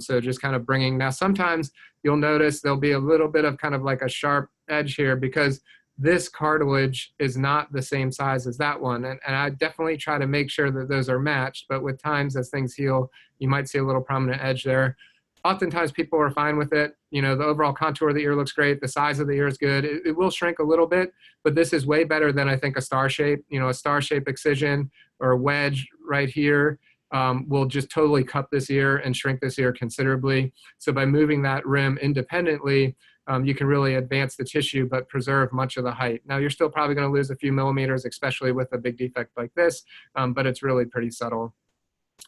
So just kind of bringing, now sometimes you'll notice there'll be a little bit of kind of like a sharp edge here because this cartilage is not the same size as that one. And I definitely try to make sure that those are matched, but with times as things heal, you might see a little prominent edge there. Oftentimes people are fine with it. You know, the overall contour of the ear looks great. The size of the ear is good. It will shrink a little bit, but this is way better than I think a star shape. You know, a star shape excision or a wedge right here will just totally cut this ear and shrink this ear considerably. So by moving that rim independently, you can really advance the tissue but preserve much of the height. Now you're still probably going to lose a few millimeters, especially with a big defect like this, but it's really pretty subtle.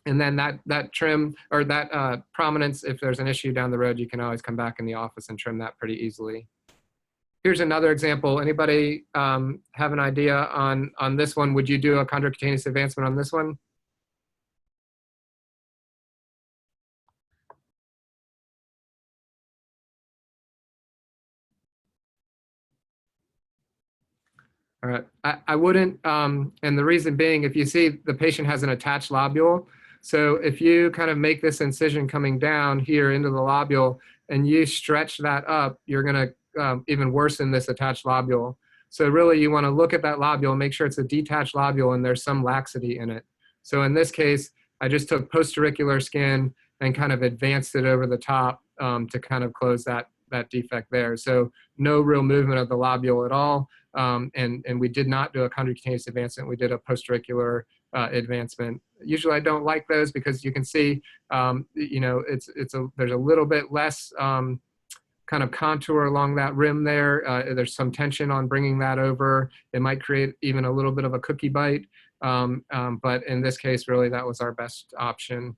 And then that trim or that prominence, if there's an issue down the road, you can always come back in the office and trim that pretty easily. Here's another example. Anybody have an idea on this one? Would you do a chondrocutaneous advancement on this one? All right, I wouldn't, and the reason being, if you see the patient has an attached lobule, so if you kind of make this incision coming down here into the lobule and you stretch that up, you're gonna even worsen this attached lobule. So really you wanna look at that lobule, make sure it's a detached lobule and there's some laxity in it. So in this case, I just took postauricular skin and kind of advanced it over the top to kind of close that defect there. So no real movement of the lobule at all. And we did not do a chondrocutaneous advancement. We did a postauricular advancement. Usually I don't like those because you can see, you know, there's a little bit less kind of contour along that rim there. There's some tension on bringing that over. It might create even a little bit of a cookie bite. But in this case, really, that was our best option.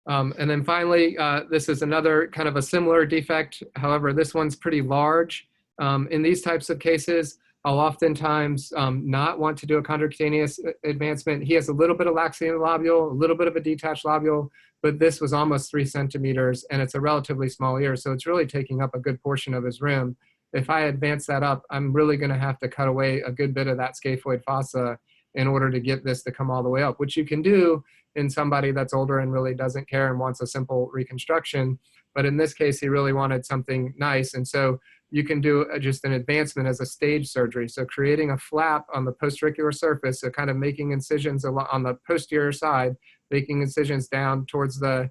And then finally, this is another kind of a similar defect. However, this one's pretty large. In these types of cases, I'll oftentimes not want to do a chondrocutaneous advancement. He has a little bit of laxity in the lobule, a little bit of a detached lobule, but this was almost 3 centimeters and it's a relatively small ear. So it's really taking up a good portion of his rim. If I advance that up, I'm really gonna have to cut away a good bit of that scaphoid fossa in order to get this to come all the way up, which you can do in somebody that's older and really doesn't care and wants a simple reconstruction. But in this case, he really wanted something nice. And so you can do just an advancement as a stage surgery. So creating a flap on the postauricular surface, so kind of making incisions on the posterior side, making incisions down towards the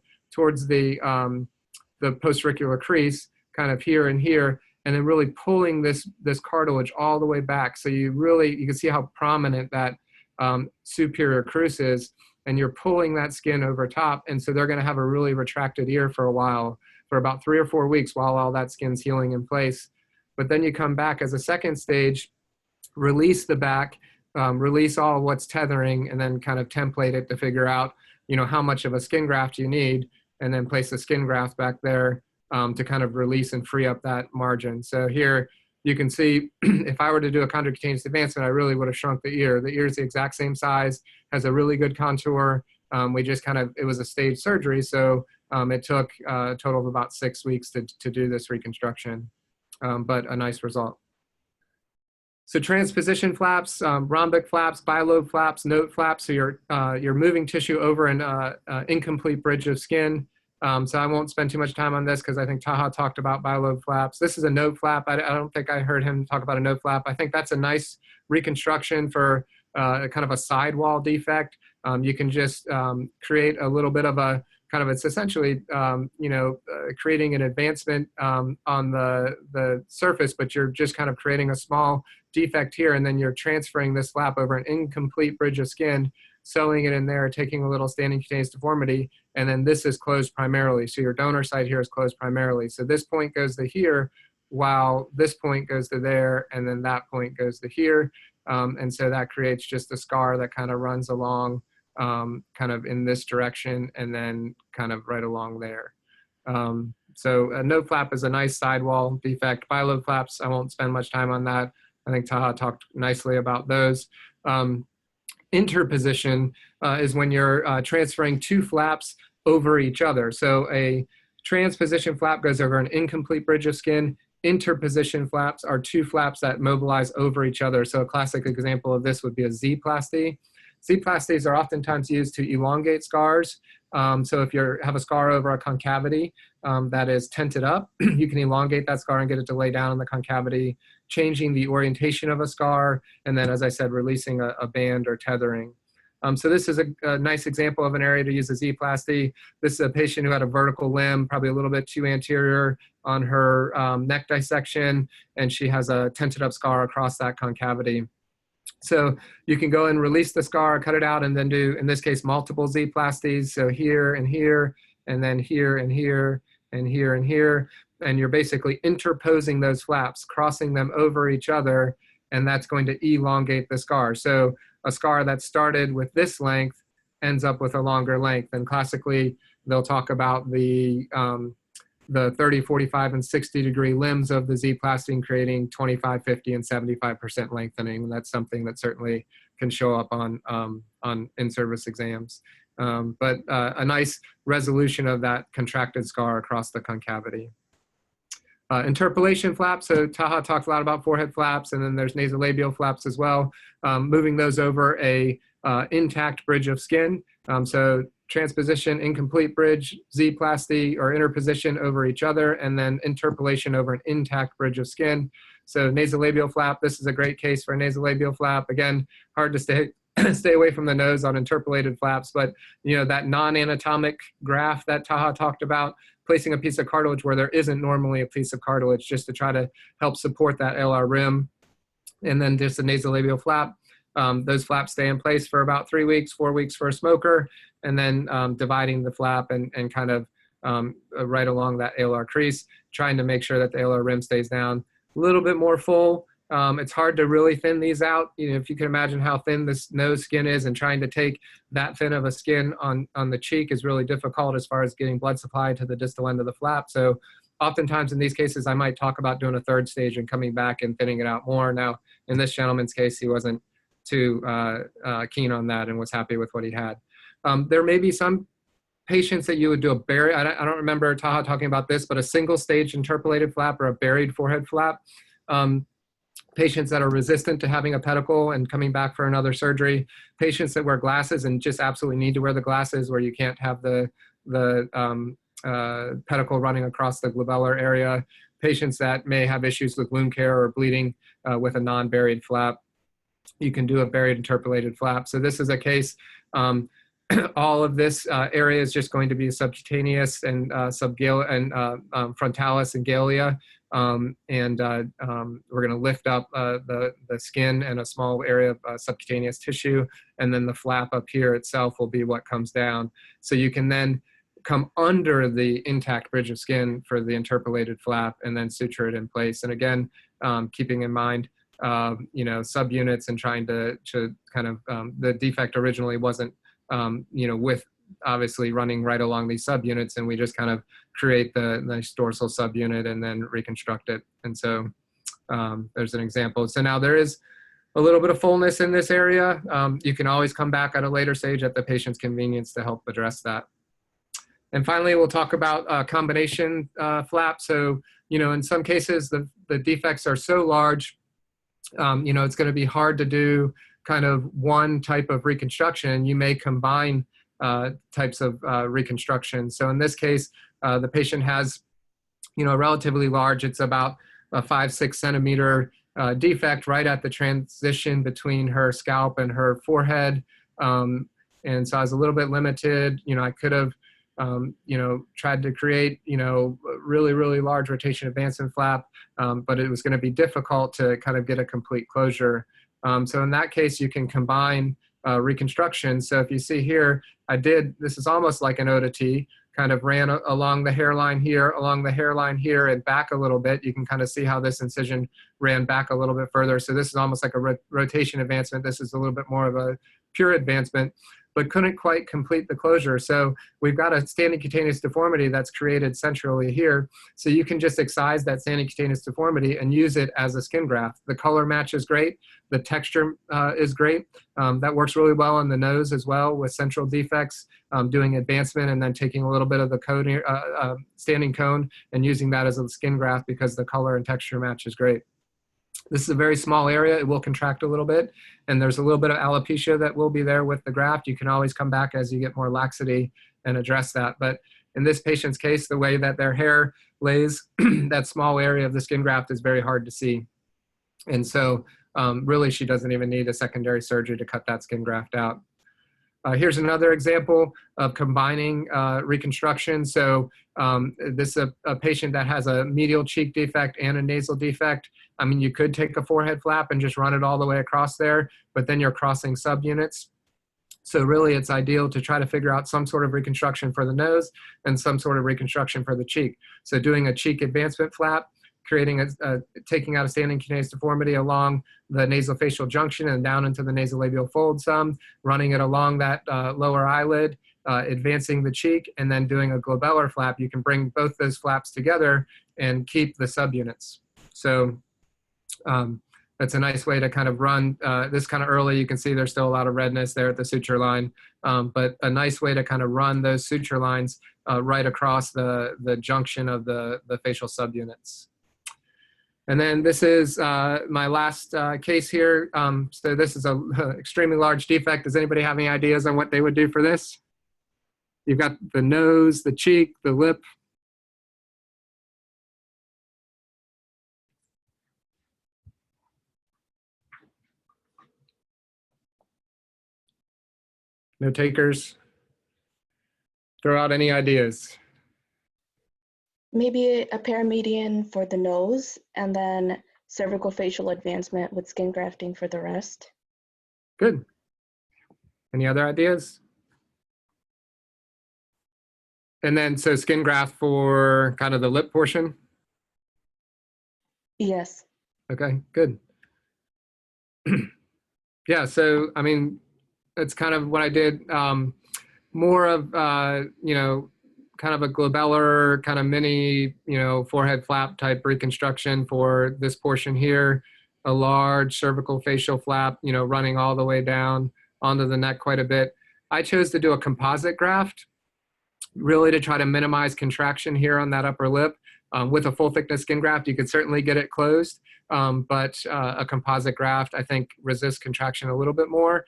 postauricular crease, kind of here and here, and then really pulling this cartilage all the way back. So you can see how prominent that superior crus is, and you're pulling that skin over top. And so they're gonna have a really retracted ear for a while, for about 3 or 4 weeks while all that skin's healing in place. But then you come back as a second stage, release the back, release all what's tethering, and then kind of template it to figure out, you know, how much of a skin graft you need, and then place the skin graft back there to kind of release and free up that margin. So here you can see, if I were to do a chondrocutaneous advancement, I really would have shrunk the ear. The ear is the exact same size, has a really good contour. We just it was a stage surgery, so it took a total of about 6 weeks to do this reconstruction, but a nice result. So transposition flaps, rhombic flaps, bilobe flaps, note flaps, so you're moving tissue over an incomplete bridge of skin. So I won't spend too much time on this because I think Taha talked about bilobe flaps. This is a note flap. I don't think I heard him talk about a note flap. I think that's a nice reconstruction for kind of a sidewall defect. You can just create a little bit of a it's essentially, creating an advancement on the surface, but you're just kind of creating a small defect here, and then you're transferring this flap over an incomplete bridge of skin, sewing it in there, taking a little standing cutaneous deformity, and then this is closed primarily. So your donor side here is closed primarily. So this point goes to here, while this point goes to there, and then that point goes to here. And so that creates just a scar that kind of runs along kind of in this direction and then kind of right along there. So a note flap is a nice sidewall defect. Bilobe flaps, I won't spend much time on that. I think Taha talked nicely about those. Interposition is when you're transferring 2 flaps over each other. So a transposition flap goes over an incomplete bridge of skin. Interposition flaps are 2 flaps that mobilize over each other. So a classic example of this would be a Z-plasty. Z-plasties are oftentimes used to elongate scars. So if you have a scar over a concavity that is tented up, you can elongate that scar and get it to lay down in the concavity, changing the orientation of a scar, and then, as I said, releasing a band or tethering. So this is a nice example of an area to use a Z-plasty. This is a patient who had a vertical limb, probably a little bit too anterior on her neck dissection, and she has a tented up scar across that concavity. So you can go and release the scar, cut it out, and then do, in this case, multiple Z-plasties. So here and here, and then here and here, and here and here. And you're basically interposing those flaps, crossing them over each other, and that's going to elongate the scar. So a scar that started with this length ends up with a longer length. And classically, they'll talk about the 30, 45, and 60 degree limbs of the Z-plasty creating 25, 50, and 75% lengthening. And that's something that certainly can show up on in-service exams. But a nice resolution of that contracted scar across the concavity. Interpolation flaps, so Taha talked a lot about forehead flaps, and then there's nasolabial flaps as well. Moving those over a intact bridge of skin. So transposition, incomplete bridge, Z-plasty or interposition over each other, and then interpolation over an intact bridge of skin. So nasolabial flap, this is a great case for a nasolabial flap. Again, hard to stay away from the nose on interpolated flaps, but you know, that non-anatomic graft that Taha talked about, placing a piece of cartilage where there isn't normally a piece of cartilage just to try to help support that alar rim. And then just a nasolabial flap. Those flaps stay in place for about 3 weeks, 4 weeks for a smoker, and then dividing the flap and kind of right along that alar crease, trying to make sure that the alar rim stays down. A little bit more full. It's hard to really thin these out. You know, if you can imagine how thin this nose skin is, and trying to take that thin of a skin on the cheek is really difficult as far as getting blood supply to the distal end of the flap. So oftentimes in these cases, I might talk about doing a third stage and coming back and thinning it out more. Now, in this gentleman's case, he wasn't too keen on that and was happy with what he had. There may be some patients that you would do a buried, I don't remember Taha talking about this, but a single stage interpolated flap or a buried forehead flap. Patients that are resistant to having a pedicle and coming back for another surgery, patients that wear glasses and just absolutely need to wear the glasses, where you can't have the pedicle running across the glabellar area, patients that may have issues with wound care or bleeding with a non-buried flap. You can do a buried interpolated flap. So this is a case, all of this area is just going to be subcutaneous and frontalis and galea. We're going to lift up the skin and a small area of subcutaneous tissue, and then the flap up here itself will be what comes down. So you can then come under the intact bridge of skin for the interpolated flap and then suture it in place. And again, keeping in mind, you know, subunits and trying to kind of, the defect originally wasn't, you know, with obviously running right along these subunits, and we just kind of create the nice dorsal subunit and then reconstruct it. And so there's an example. So now there is a little bit of fullness in this area. You can always come back at a later stage at the patient's convenience to help address that. And finally, we'll talk about combination flap. So, you know, in some cases, the defects are so large, you know, it's going to be hard to do kind of one type of reconstruction. You may combine types of reconstruction. So in this case, the patient has, you know, relatively large, it's about a 5-6 centimeter defect right at the transition between her scalp and her forehead. And so I was a little bit limited. You know, I could have, you know, tried to create, you know, really, really large rotation advancement flap, but it was going to be difficult to kind of get a complete closure. So in that case, you can combine reconstruction. So if you see here, this is almost like an O to T, kind of ran along the hairline here, and back a little bit. You can kind of see how this incision ran back a little bit further. So this is almost like a rotation advancement. This is a little bit more of a pure advancement, but couldn't quite complete the closure. So we've got a standing cutaneous deformity that's created centrally here. So you can just excise that standing cutaneous deformity and use it as a skin graft. The color match is great. The texture is great. That works really well on the nose as well with central defects, doing advancement and then taking a little bit of the cone, standing cone and using that as a skin graft because the color and texture match is great. This is a very small area. It will contract a little bit, and there's a little bit of alopecia that will be there with the graft. You can always come back as you get more laxity and address that. But in this patient's case, the way that their hair lays, that small area of the skin graft is very hard to see. And so really, she doesn't even need a secondary surgery to cut that skin graft out. Here's another example of combining reconstruction. So this is a patient that has a medial cheek defect and a nasal defect. I mean, you could take a forehead flap and just run it all the way across there, but then you're crossing subunits. So really, it's ideal to try to figure out some sort of reconstruction for the nose and some sort of reconstruction for the cheek. So doing a cheek advancement flap creating taking out a standing cutaneous deformity along the nasofacial junction and down into the nasolabial fold some, running it along that lower eyelid, advancing the cheek, and then doing a glabellar flap. You can bring both those flaps together and keep the subunits. So that's a nice way to kind of run this kind of early. You can see there's still a lot of redness there at the suture line, but a nice way to kind of run those suture lines right across the junction of the facial subunits. And then this is my last case here. So this is an extremely large defect. Does anybody have any ideas on what they would do for this? You've got the nose, the cheek, the lip. No takers? Throw out any ideas. Maybe a paramedian for the nose, and then cervical facial advancement with skin grafting for the rest. Good. Any other ideas? And then, so skin graft for kind of the lip portion? Yes. Okay, good. Yeah, so, I mean, that's kind of what I did. More of, you know, kind of a glabellar, kind of mini, you know, forehead flap type reconstruction for this portion here. A large cervical facial flap, you know, running all the way down onto the neck quite a bit. I chose to do a composite graft, really to try to minimize contraction here on that upper lip. With a full thickness skin graft, you could certainly get it closed, but a composite graft, I think, resists contraction a little bit more.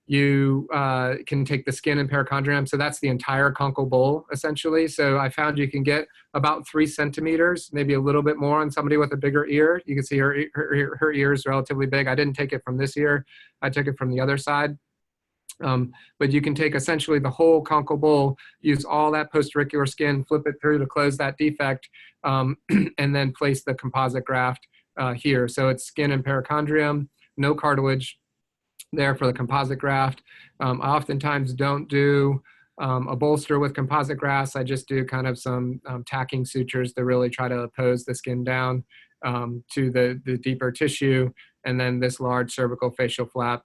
You can take the skin and perichondrium, so that's the entire conchal bowl, essentially. So I found you can get about 3 centimeters, maybe a little bit more on somebody with a bigger ear. You can see her ear is relatively big. I didn't take it from this ear. I took it from the other side. But you can take essentially the whole conchal bowl, use all that postauricular skin, flip it through to close that defect, and then place the composite graft here. So it's skin and perichondrium, no cartilage there for the composite graft. I oftentimes don't do a bolster with composite grafts. I just do kind of some tacking sutures to really try to oppose the skin down to the deeper tissue, and then this large cervical facial flap.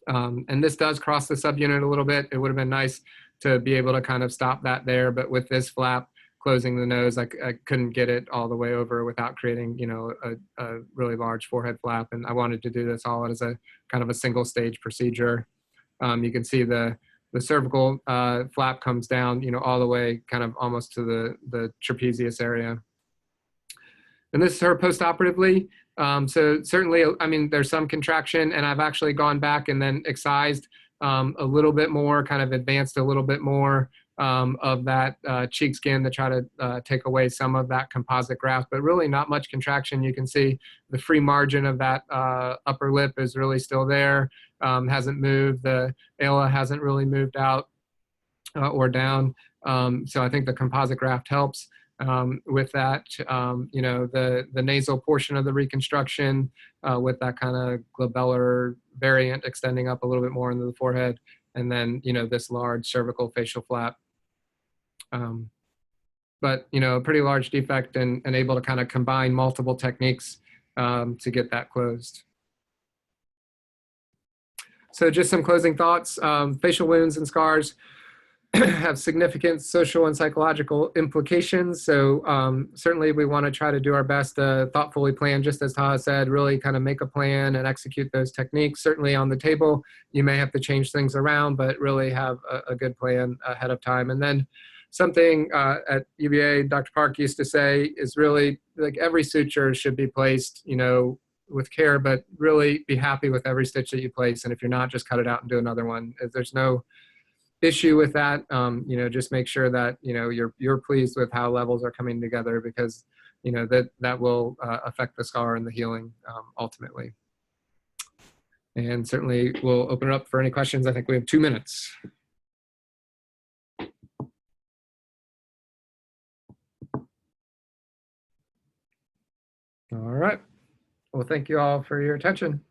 And this does cross the subunit a little bit. It would have been nice to be able to kind of stop that there, but with this flap closing the nose, I couldn't get it all the way over without creating, you know, a really large forehead flap. And I wanted to do this all as a kind of a single stage procedure. You can see the cervical flap comes down, you know, all the way kind of almost to the trapezius area. And this is her postoperatively. So certainly, I mean, there's some contraction, and I've actually gone back and then excised a little bit more, kind of advanced a little bit more of that cheek skin to try to take away some of that composite graft, but really not much contraction. You can see the free margin of that upper lip is really still there, hasn't moved. The ala hasn't really moved out or down. So I think the composite graft helps. With that, you know, the nasal portion of the reconstruction with that kind of glabellar variant extending up a little bit more into the forehead, and then, you know, this large cervical facial flap. But, you know, a pretty large defect and able to kind of combine multiple techniques to get that closed. So just some closing thoughts. Facial wounds and scars have significant social and psychological implications. So certainly we want to try to do our best to thoughtfully plan, just as Taha said, really kind of make a plan and execute those techniques. Certainly on the table, you may have to change things around, but really have a good plan ahead of time. And then something at UVA, Dr. Park used to say is really like every suture should be placed, you know, with care, but really be happy with every stitch that you place. And if you're not, just cut it out and do another one. There's no issue with that. You know, just make sure that, you know, you're pleased with how levels are coming together, because, you know, that will affect the scar and the healing ultimately. And certainly we'll open it up for any questions. I think we have 2 minutes. All right. Well, thank you all for your attention.